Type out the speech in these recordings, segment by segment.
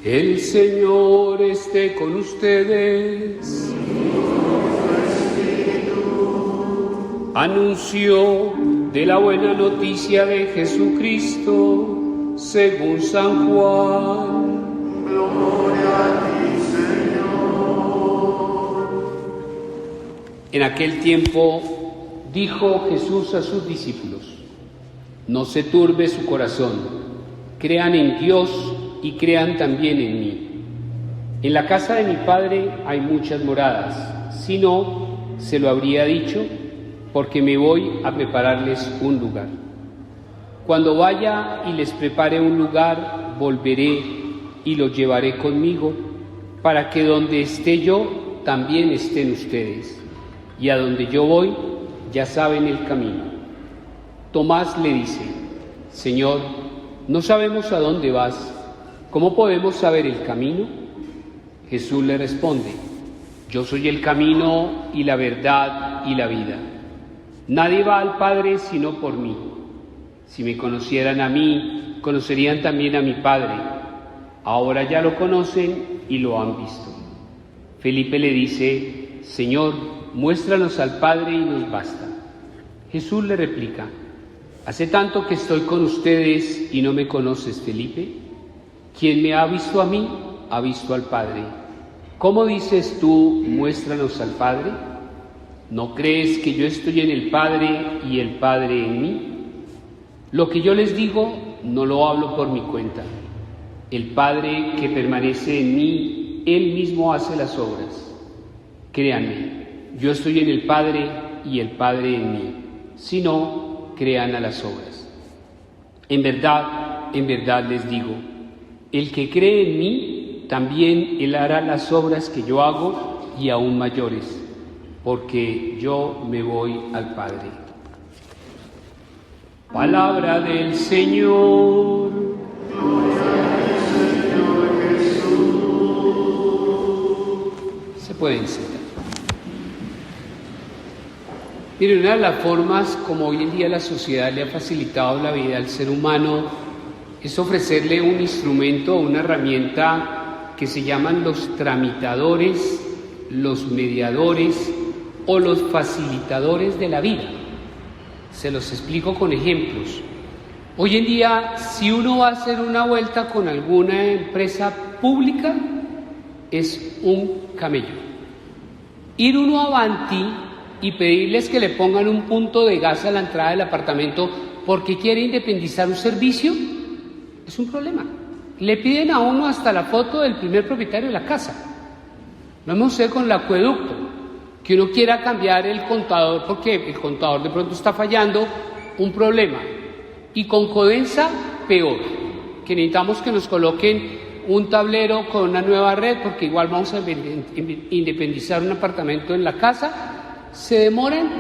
El Señor esté con ustedes. Anuncio de la buena noticia de Jesucristo según San Juan. Gloria a ti, Señor. En aquel tiempo dijo Jesús a sus discípulos: no se turbe su corazón, crean en Dios y crean también en mí. En la casa de mi Padre hay muchas moradas, si no, se lo habría dicho, porque me voy a prepararles un lugar. Cuando vaya y les prepare un lugar, volveré y los llevaré conmigo, para que donde esté yo, también estén ustedes. Y a donde yo voy, ya saben el camino. Tomás le dice: Señor, no sabemos a dónde vas, ¿cómo podemos saber el camino? Jesús le responde: yo soy el camino y la verdad y la vida. Nadie va al Padre sino por mí. Si me conocieran a mí, conocerían también a mi Padre. Ahora ya lo conocen y lo han visto. Felipe le dice: Señor, muéstranos al Padre y nos basta. Jesús le replica: ¿hace tanto que estoy con ustedes y no me conoces, Felipe? Quien me ha visto a mí, ha visto al Padre. ¿Cómo dices tú, muéstranos al Padre? ¿No crees que yo estoy en el Padre y el Padre en mí? Lo que yo les digo no lo hablo por mi cuenta. El Padre que permanece en mí, Él mismo hace las obras. Créanme, yo estoy en el Padre y el Padre en mí. Si no, crean a las obras. En verdad les digo, el que cree en mí, también Él hará las obras que yo hago y aún mayores, porque yo me voy al Padre. Palabra del Señor. Gloria al Señor Jesús. Se pueden sentar. Miren, una de las formas como hoy en día la sociedad le ha facilitado la vida al ser humano es ofrecerle un instrumento, una herramienta que se llaman los tramitadores, los mediadores o los facilitadores de la vida. Se los explico con ejemplos. Hoy en día, si uno va a hacer una vuelta con alguna empresa pública, es un camello. Ir uno a Avanti y pedirles que le pongan un punto de gas a la entrada del apartamento porque quiere independizar un servicio, es un problema. Le piden a uno hasta la foto del primer propietario de la casa. Lo hemos hecho con el acueducto, que uno quiera cambiar el contador porque el contador de pronto está fallando, un problema. Y con Codensa, peor, que necesitamos que nos coloquen un tablero con una nueva red porque igual vamos a independizar un apartamento en la casa. Se demoran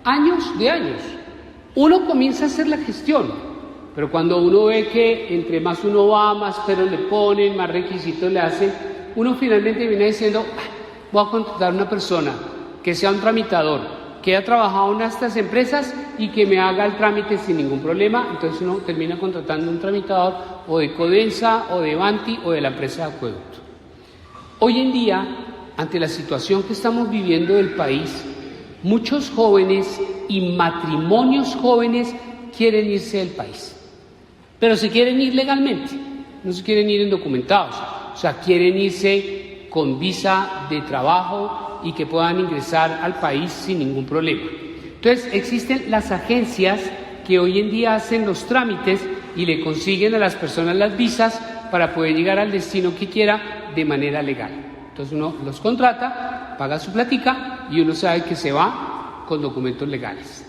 años de años. Uno comienza a hacer la gestión, pero cuando uno ve que entre más uno va, más peros le ponen, más requisitos le hacen, uno finalmente viene diciendo: voy a contratar a una persona que sea un tramitador, que haya trabajado en estas empresas y que me haga el trámite sin ningún problema. Entonces uno termina contratando un tramitador o de Codensa o de Avanti o de la empresa de acueducto. Hoy en día, ante la situación que estamos viviendo del país, muchos jóvenes y matrimonios jóvenes quieren irse del país, pero se quieren ir legalmente, no se quieren ir indocumentados, o sea, quieren irse con visa de trabajo y que puedan ingresar al país sin ningún problema. Entonces, existen las agencias que hoy en día hacen los trámites y le consiguen a las personas las visas para poder llegar al destino que quiera de manera legal. Entonces uno los contrata, paga su platica y uno sabe que se va con documentos legales.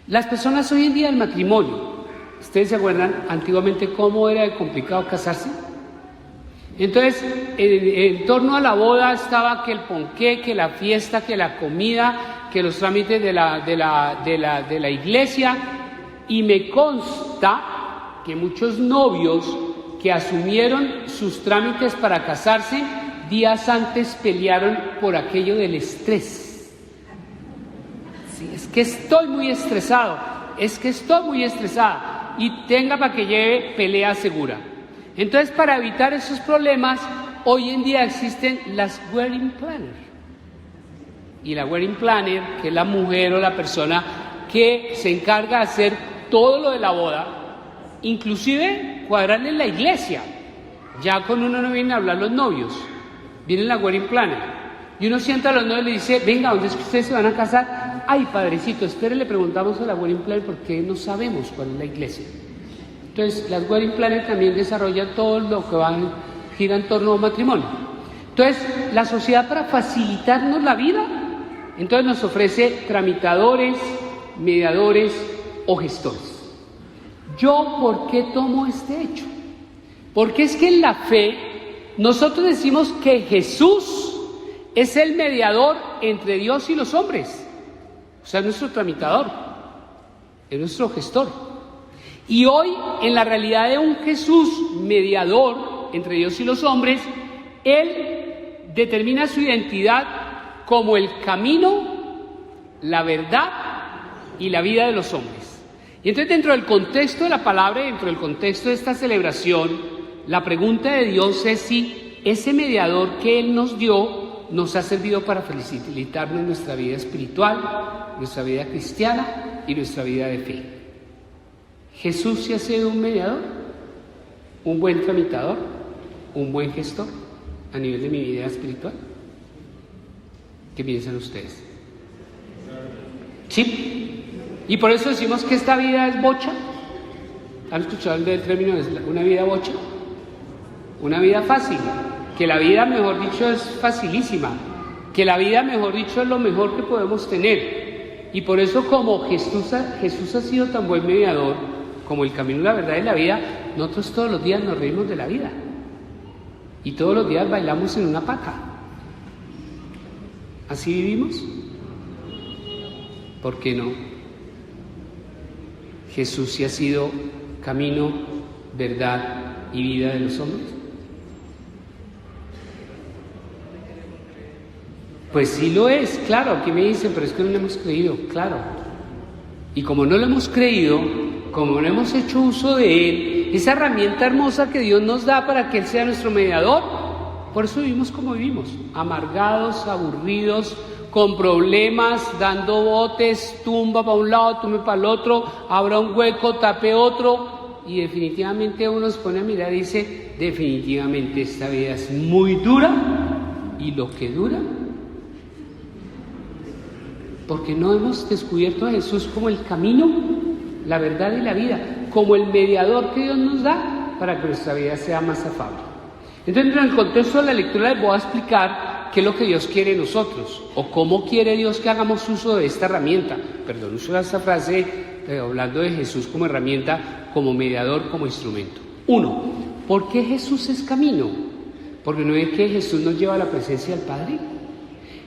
Las personas hoy en día del matrimonio, ¿ustedes se acuerdan antiguamente cómo era de complicado casarse? Entonces, en torno a la boda estaba que el ponqué, que la fiesta, que la comida, que los trámites de la iglesia, y me consta que muchos novios que asumieron sus trámites para casarse, días antes pelearon por aquello del estrés. Sí, es que estoy muy estresado, y tenga para que lleve pelea segura. Entonces, para evitar esos problemas, hoy en día existen las wedding planners. Y la wedding planner, que es la mujer o la persona que se encarga de hacer todo lo de la boda, inclusive cuadrarle en la iglesia. Ya con uno no vienen a hablar los novios, viene la wedding planner. Y uno sienta a los novios y le dice, venga, ¿dónde es que ustedes se van a casar? Ay, padrecito, espere, le preguntamos a la wedding planner porque no sabemos cuál es la iglesia. Entonces, las wedding planners también desarrollan todo lo que gira en torno a un matrimonio. Entonces, la sociedad, para facilitarnos la vida, entonces nos ofrece tramitadores, mediadores o gestores. ¿Yo por qué tomo este hecho? Porque es que en la fe nosotros decimos que Jesús es el mediador entre Dios y los hombres. O sea, es nuestro tramitador, es nuestro gestor. Y hoy, en la realidad de un Jesús mediador entre Dios y los hombres, Él determina su identidad como el camino, la verdad y la vida de los hombres. Y entonces, dentro del contexto de la palabra, dentro del contexto de esta celebración, la pregunta de Dios es si ese mediador que Él nos dio nos ha servido para facilitarnos nuestra vida espiritual, nuestra vida cristiana y nuestra vida de fe. ¿Jesús sí ha sido un mediador, un buen tramitador, un buen gestor a nivel de mi vida espiritual? ¿Qué piensan ustedes? Sí. Y por eso decimos que esta vida es bocha. ¿Han escuchado el término de una vida bocha? Una vida fácil. Que la vida, mejor dicho, es facilísima. Que la vida, mejor dicho, es lo mejor que podemos tener. Y por eso, como Jesús ha sido tan buen mediador, como el camino, la verdad y la vida, nosotros todos los días nos reímos de la vida. Y todos los días bailamos en una pata. ¿Así vivimos? ¿Por qué no? Jesús sí ha sido camino, verdad y vida de los hombres. Pues sí lo es, claro. Aquí me dicen, pero es que no lo hemos creído, claro. Y como no lo hemos creído, como no hemos hecho uso de Él, esa herramienta hermosa que Dios nos da para que Él sea nuestro mediador, por eso vivimos como vivimos, amargados, aburridos, con problemas, dando botes, tumba para un lado, tumba para el otro, abra un hueco, tape otro, y definitivamente uno se pone a mirar y dice, definitivamente esta vida es muy dura, y lo que dura, porque no hemos descubierto a Jesús como el camino, la verdad y la vida, como el mediador que Dios nos da para que nuestra vida sea más afable. Entonces, en el contexto de la lectura les voy a explicar qué es lo que Dios quiere de nosotros, o cómo quiere Dios que hagamos uso de esta herramienta. Perdón, uso esta frase hablando de Jesús como herramienta, como mediador, como instrumento. 1. ¿Por qué Jesús es camino? Porque no es que Jesús nos lleva a la presencia del Padre.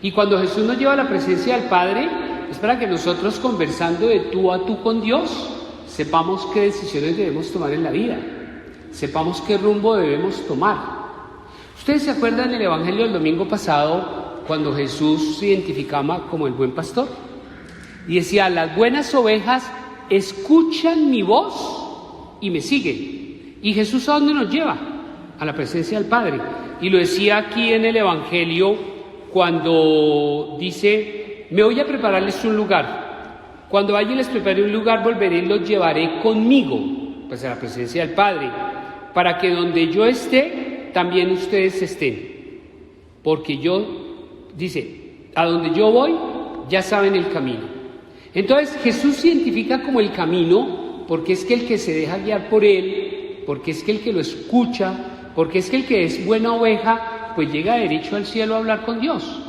Y cuando Jesús nos lleva a la presencia del Padre, es para que nosotros, conversando de tú a tú con Dios, sepamos qué decisiones debemos tomar en la vida, sepamos qué rumbo debemos tomar. ¿Ustedes se acuerdan del Evangelio del domingo pasado, cuando Jesús se identificaba como el buen pastor? Y decía, las buenas ovejas escuchan mi voz y me siguen. ¿Y Jesús a dónde nos lleva? A la presencia del Padre. Y lo decía aquí en el Evangelio, cuando dice, me voy a prepararles un lugar. Cuando vaya y les prepare un lugar, volveré y los llevaré conmigo, pues a la presencia del Padre, para que donde yo esté, también ustedes estén. Porque dice, a donde yo voy, ya saben el camino. Entonces, Jesús se identifica como el camino, porque es que el que se deja guiar por Él, porque es que el que lo escucha, porque es que el que es buena oveja, pues llega derecho al cielo a hablar con Dios.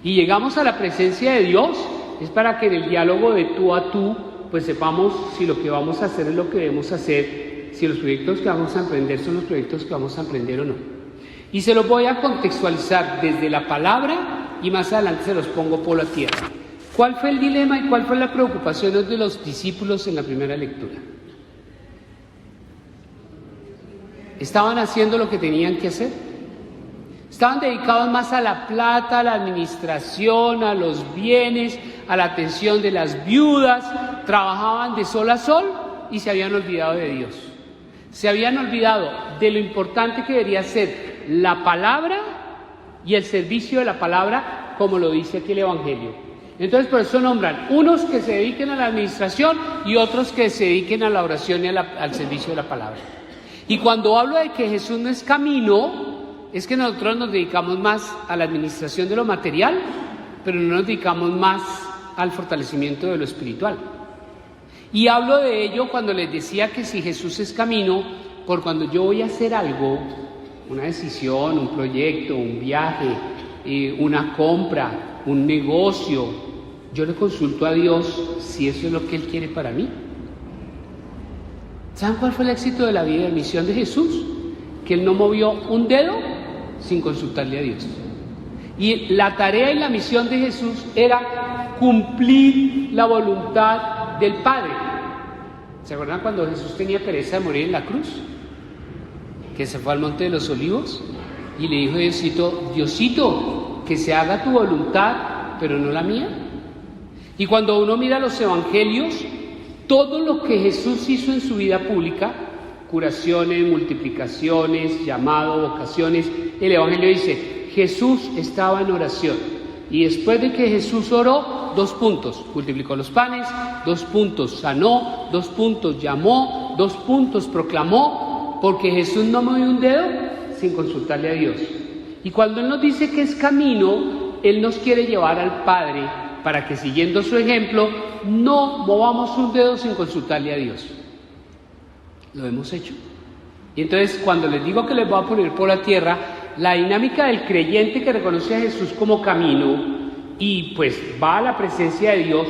Y llegamos a la presencia de Dios, es para que en el diálogo de tú a tú, pues sepamos si lo que vamos a hacer es lo que debemos hacer, si los proyectos que vamos a emprender son los proyectos que vamos a emprender o no. Y se los voy a contextualizar desde la palabra y más adelante se los pongo por la tierra. ¿Cuál fue el dilema y cuál fue la preocupación de los discípulos en la primera lectura? ¿Estaban haciendo lo que tenían que hacer? Estaban dedicados más a la plata, a la administración, a los bienes, a la atención de las viudas, trabajaban de sol a sol y se habían olvidado de Dios. Se habían olvidado de lo importante que debería ser la palabra y el servicio de la palabra, como lo dice aquí el Evangelio. Entonces por eso nombran unos que se dediquen a la administración y otros que se dediquen a la oración y al servicio de la palabra. Y cuando hablo de que Jesús no es camino, es que nosotros nos dedicamos más a la administración de lo material, pero no nos dedicamos más al fortalecimiento de lo espiritual. Y hablo de ello cuando les decía que si Jesús es camino, por cuando yo voy a hacer algo, una decisión, un proyecto, un viaje, una compra, un negocio, yo le consulto a Dios si eso es lo que Él quiere para mí. ¿Saben cuál fue el éxito de la vida y la misión de Jesús? Que Él no movió un dedo sin consultarle a Dios. Y la tarea y la misión de Jesús era cumplir la voluntad del Padre. ¿Se acuerdan cuando Jesús tenía pereza de morir en la cruz? Que se fue al Monte de los Olivos y le dijo a Diosito, Diosito, que se haga tu voluntad, pero no la mía. Y cuando uno mira los evangelios, todo lo que Jesús hizo en su vida pública, curaciones, multiplicaciones, llamado, vocaciones, el evangelio dice, Jesús estaba en oración. Y después de que Jesús oró, 2 puntos, multiplicó los panes, 2 puntos, sanó, 2 puntos, llamó, 2 puntos, proclamó, porque Jesús no movió un dedo sin consultarle a Dios. Y cuando Él nos dice que es camino, Él nos quiere llevar al Padre para que, siguiendo su ejemplo, no movamos un dedo sin consultarle a Dios. Lo hemos hecho. Y entonces, cuando les digo que les voy a poner por la tierra, la dinámica del creyente que reconoce a Jesús como camino y pues va a la presencia de Dios,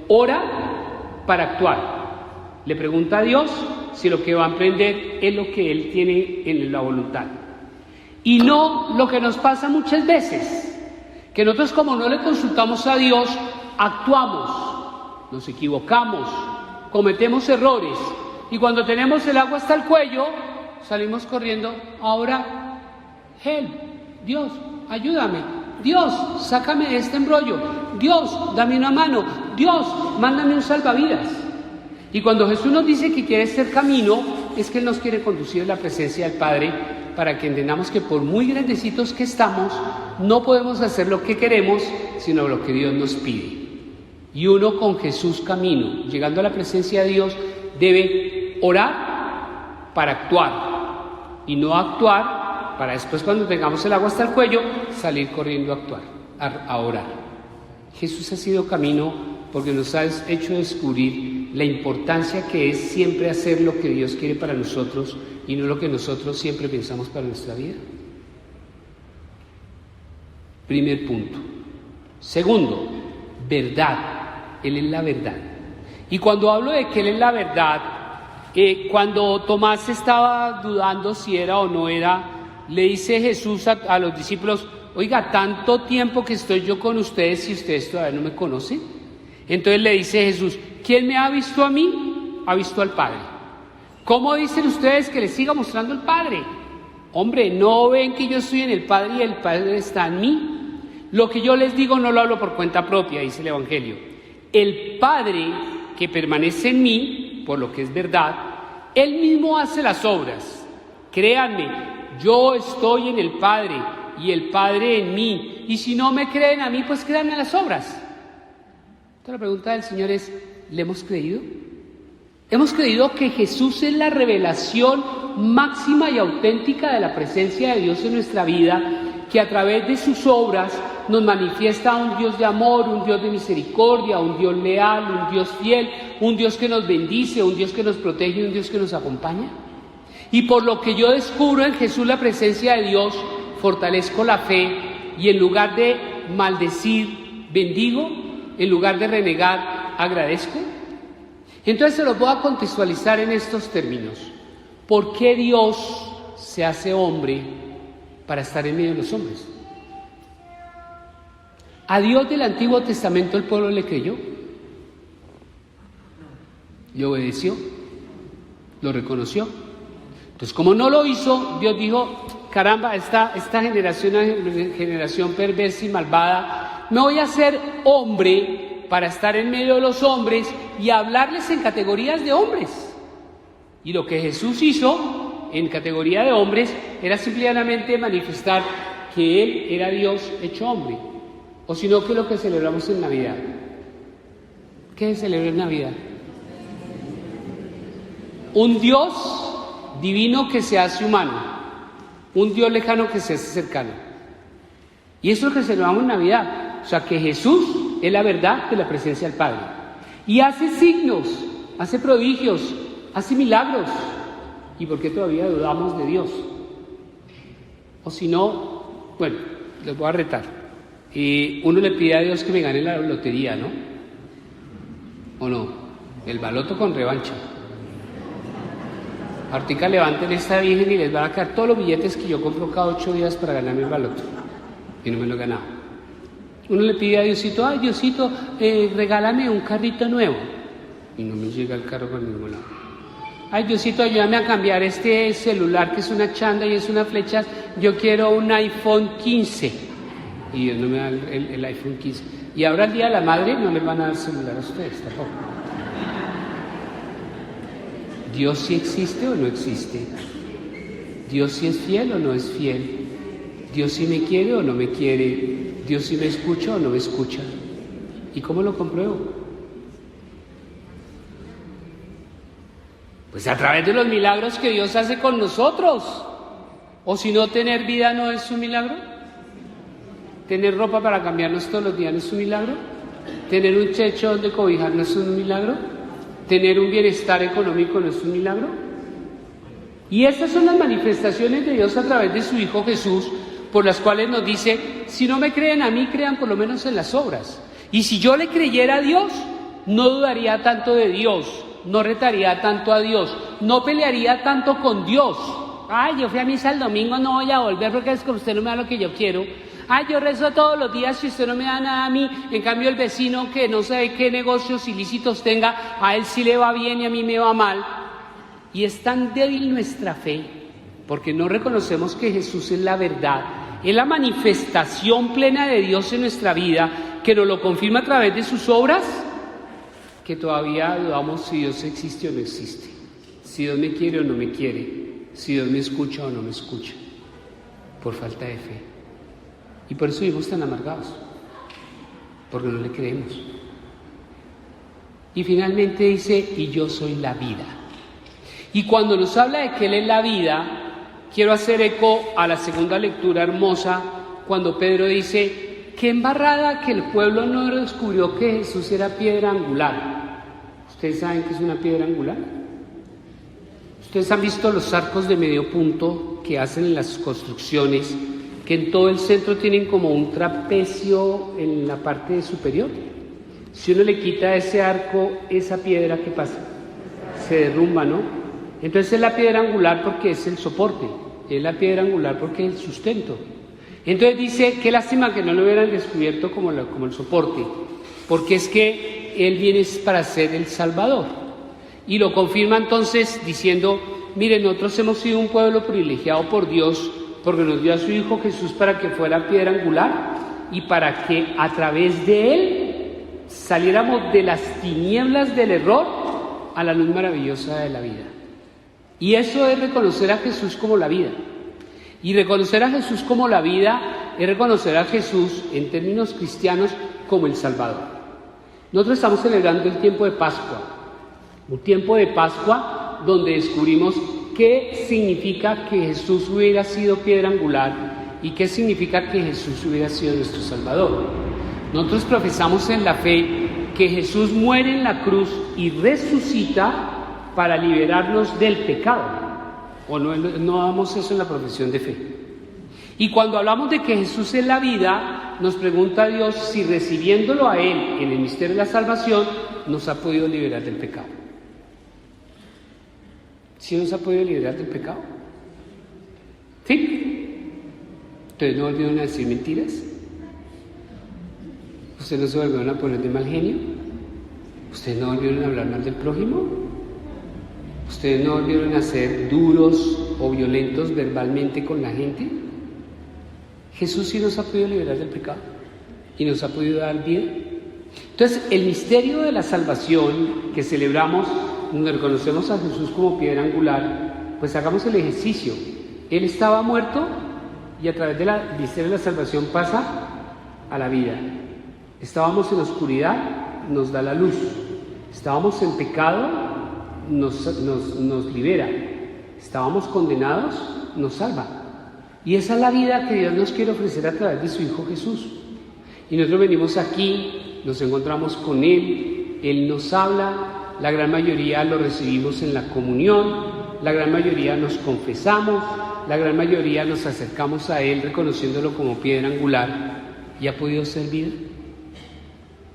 ora para actuar. Le pregunta a Dios si lo que va a emprender es lo que Él tiene en la voluntad. Y no lo que nos pasa muchas veces, que nosotros como no le consultamos a Dios, actuamos, nos equivocamos, cometemos errores y cuando tenemos el agua hasta el cuello, salimos corriendo a orar. Help, Dios, ayúdame, Dios, sácame de este embrollo, Dios, dame una mano, Dios, mándame un salvavidas. Y cuando Jesús nos dice que quiere ser camino, es que Él nos quiere conducir a la presencia del Padre para que entendamos que por muy grandecitos que estamos, no podemos hacer lo que queremos, sino lo que Dios nos pide. Y uno con Jesús camino, llegando a la presencia de Dios, debe orar para actuar y no actuar para después, cuando tengamos el agua hasta el cuello, salir corriendo a actuar, a orar. Jesús ha sido camino porque nos ha hecho descubrir la importancia que es siempre hacer lo que Dios quiere para nosotros y no lo que nosotros siempre pensamos para nuestra vida. Primer punto. Segundo, verdad. Él es la verdad. Y cuando hablo de que Él es la verdad, cuando Tomás estaba dudando si era o no era, le dice Jesús a los discípulos, oiga, tanto tiempo que estoy yo con ustedes y ustedes todavía no me conocen. Entonces le dice Jesús, ¿quién me ha visto a mí? Ha visto al Padre. ¿Cómo dicen ustedes que les siga mostrando el Padre? Hombre, ¿no ven que yo estoy en el Padre y el Padre está en mí? Lo que yo les digo no lo hablo por cuenta propia, dice el Evangelio. El Padre que permanece en mí, por lo que es verdad, Él mismo hace las obras. Créanme, yo estoy en el Padre y el Padre en mí. Y si no me creen a mí, pues créanme a las obras. Entonces la pregunta del Señor es, ¿le hemos creído? Hemos creído que Jesús es la revelación máxima y auténtica de la presencia de Dios en nuestra vida, que a través de sus obras nos manifiesta un Dios de amor, un Dios de misericordia, un Dios leal, un Dios fiel, un Dios que nos bendice, un Dios que nos protege, un Dios que nos acompaña. Y por lo que yo descubro en Jesús la presencia de Dios, fortalezco la fe y en lugar de maldecir, bendigo, en lugar de renegar, agradezco. Entonces se los voy a contextualizar en estos términos. ¿Por qué Dios se hace hombre para estar en medio de los hombres? ¿A Dios del Antiguo Testamento el pueblo le creyó? ¿Le obedeció? ¿Lo reconoció? Entonces, como no lo hizo, Dios dijo, caramba, esta generación es una generación perversa y malvada, me voy a hacer hombre para estar en medio de los hombres y hablarles en categorías de hombres. Y lo que Jesús hizo en categoría de hombres era simplemente manifestar que Él era Dios hecho hombre. O si no, que lo que celebramos en Navidad. ¿Qué se celebra en Navidad? Un Dios divino que se hace humano, un Dios lejano que se hace cercano. Y eso es lo que celebramos en Navidad. O sea, que Jesús es la verdad de la presencia del Padre. Y hace signos, hace prodigios, hace milagros. ¿Y por qué todavía dudamos de Dios? O si no, bueno, les voy a retar. Uno le pide a Dios que me gane la lotería, ¿no? ¿O no? El baloto con revancha. Ahorita levanten esta virgen y les van a caer todos los billetes que yo compro cada 8 días para ganarme el baloto. Y no me lo he ganado. Uno le pide a Diosito, ay Diosito, regálame un carrito nuevo. Y no me llega el carro por ningún lado. Ay Diosito, ayúdame a cambiar este celular que es una chanda y es una flecha. Yo quiero un iPhone 15. Y Dios no me da el iPhone 15. Y ahora el Día de la Madre no les van a dar celular a ustedes tampoco. ¿Dios sí existe o no existe? ¿Dios sí es fiel o no es fiel? ¿Dios sí me quiere o no me quiere? ¿Dios sí me escucha o no me escucha? ¿Y cómo lo compruebo? Pues a través de los milagros que Dios hace con nosotros. ¿O si no, tener vida no es un milagro? ¿Tener ropa para cambiarnos todos los días no es un milagro? ¿Tener un techo donde cobijarnos es un milagro? ¿Tener un bienestar económico no es un milagro? Y estas son las manifestaciones de Dios a través de su Hijo Jesús, por las cuales nos dice, si no me creen a mí, crean por lo menos en las obras. Y si yo le creyera a Dios, no dudaría tanto de Dios, no retaría tanto a Dios, no pelearía tanto con Dios. Ay, yo fui a misa el domingo, no voy a volver porque es que usted no me da lo que yo quiero. Ay, yo rezo todos los días y usted no me da nada a mí. En cambio, el vecino que no sabe qué negocios ilícitos tenga, a él sí le va bien y a mí me va mal. Y es tan débil nuestra fe, porque no reconocemos que Jesús es la verdad, es la manifestación plena de Dios en nuestra vida, que nos lo confirma a través de sus obras, que todavía dudamos si Dios existe o no existe, si Dios me quiere o no me quiere, si Dios me escucha o no me escucha, por falta de fe. Y por eso vivimos tan amargados, porque no le creemos. Y finalmente dice, y yo soy la vida. Y cuando nos habla de que Él es la vida, quiero hacer eco a la segunda lectura hermosa, cuando Pedro dice, qué embarrada que el pueblo no descubrió que Jesús era piedra angular. ¿Ustedes saben qué es una piedra angular? ¿Ustedes han visto los arcos de medio punto que hacen en las construcciones, que en todo el centro tienen como un trapecio en la parte superior? Si uno le quita a ese arco, esa piedra, ¿qué pasa? Se derrumba, ¿no? Entonces es la piedra angular porque es el soporte, es la piedra angular porque es el sustento. Entonces dice, qué lástima que no lo hubieran descubierto como el soporte, porque es que Él viene para ser el Salvador. Y lo confirma entonces diciendo, miren, nosotros hemos sido un pueblo privilegiado por Dios, porque nos dio a su Hijo Jesús para que fuera piedra angular y para que a través de Él saliéramos de las tinieblas del error a la luz maravillosa de la vida. Y eso es reconocer a Jesús como la vida. Y reconocer a Jesús como la vida es reconocer a Jesús en términos cristianos como el Salvador. Nosotros estamos celebrando el tiempo de Pascua, un tiempo de Pascua donde descubrimos qué significa que Jesús hubiera sido piedra angular y qué significa que Jesús hubiera sido nuestro Salvador. Nosotros profesamos en la fe que Jesús muere en la cruz y resucita para liberarnos del pecado. ¿O no damos eso en la profesión de fe? Y cuando hablamos de que Jesús es la vida, nos pregunta Dios si recibiéndolo a Él en el misterio de la salvación nos ha podido liberar del pecado. ¿Sí nos ha podido liberar del pecado? ¿Sí? ¿Ustedes no volvieron a decir mentiras? ¿Ustedes no se volvieron a poner de mal genio? ¿Ustedes no volvieron a hablar mal del prójimo? ¿Ustedes no volvieron a ser duros o violentos verbalmente con la gente? Jesús sí nos ha podido liberar del pecado y nos ha podido dar vida. Entonces, el misterio de la salvación que celebramos donde reconocemos a Jesús como piedra angular, pues hagamos el ejercicio. Él estaba muerto y a través del misterio de la salvación pasa a la vida. Estábamos en oscuridad, nos da la luz. Estábamos en pecado, nos libera. Estábamos condenados, nos salva. Y esa es la vida que Dios nos quiere ofrecer a través de su Hijo Jesús. Y nosotros venimos aquí, nos encontramos con Él, Él nos habla, la gran mayoría lo recibimos en la comunión, la gran mayoría nos confesamos, la gran mayoría nos acercamos a Él reconociéndolo como piedra angular. ¿Y ha podido ser vida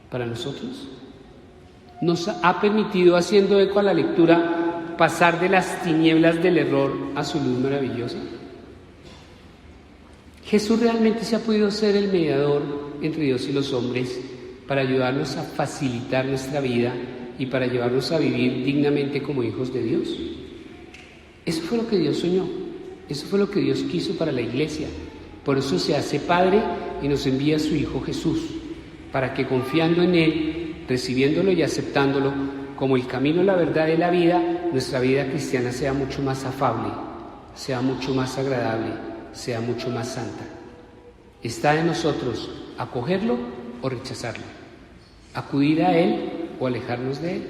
para nosotros? Nos ha permitido, haciendo eco a la lectura, pasar de las tinieblas del error a su luz maravillosa. Jesús realmente se ha podido ser el mediador entre Dios y los hombres para ayudarnos a facilitar nuestra vida y para llevarnos a vivir dignamente como hijos de Dios. Eso fue lo que Dios soñó, eso fue lo que Dios quiso para la iglesia. Por eso se hace Padre y nos envía a su Hijo Jesús, para que confiando en Él, recibiéndolo y aceptándolo como el camino, la verdad y la vida, nuestra vida cristiana sea mucho más afable, sea mucho más agradable, sea mucho más santa. Está en nosotros acogerlo o rechazarlo, acudir a Él o alejarnos de Él.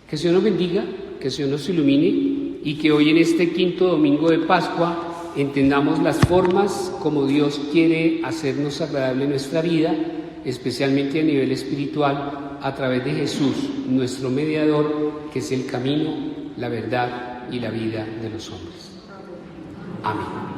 Que el Señor nos bendiga, que el Señor nos ilumine y que hoy en este quinto domingo de Pascua entendamos las formas como Dios quiere hacernos agradable nuestra vida, especialmente a nivel espiritual, a través de Jesús, nuestro mediador, que es el camino, la verdad y la vida de los hombres. Amén.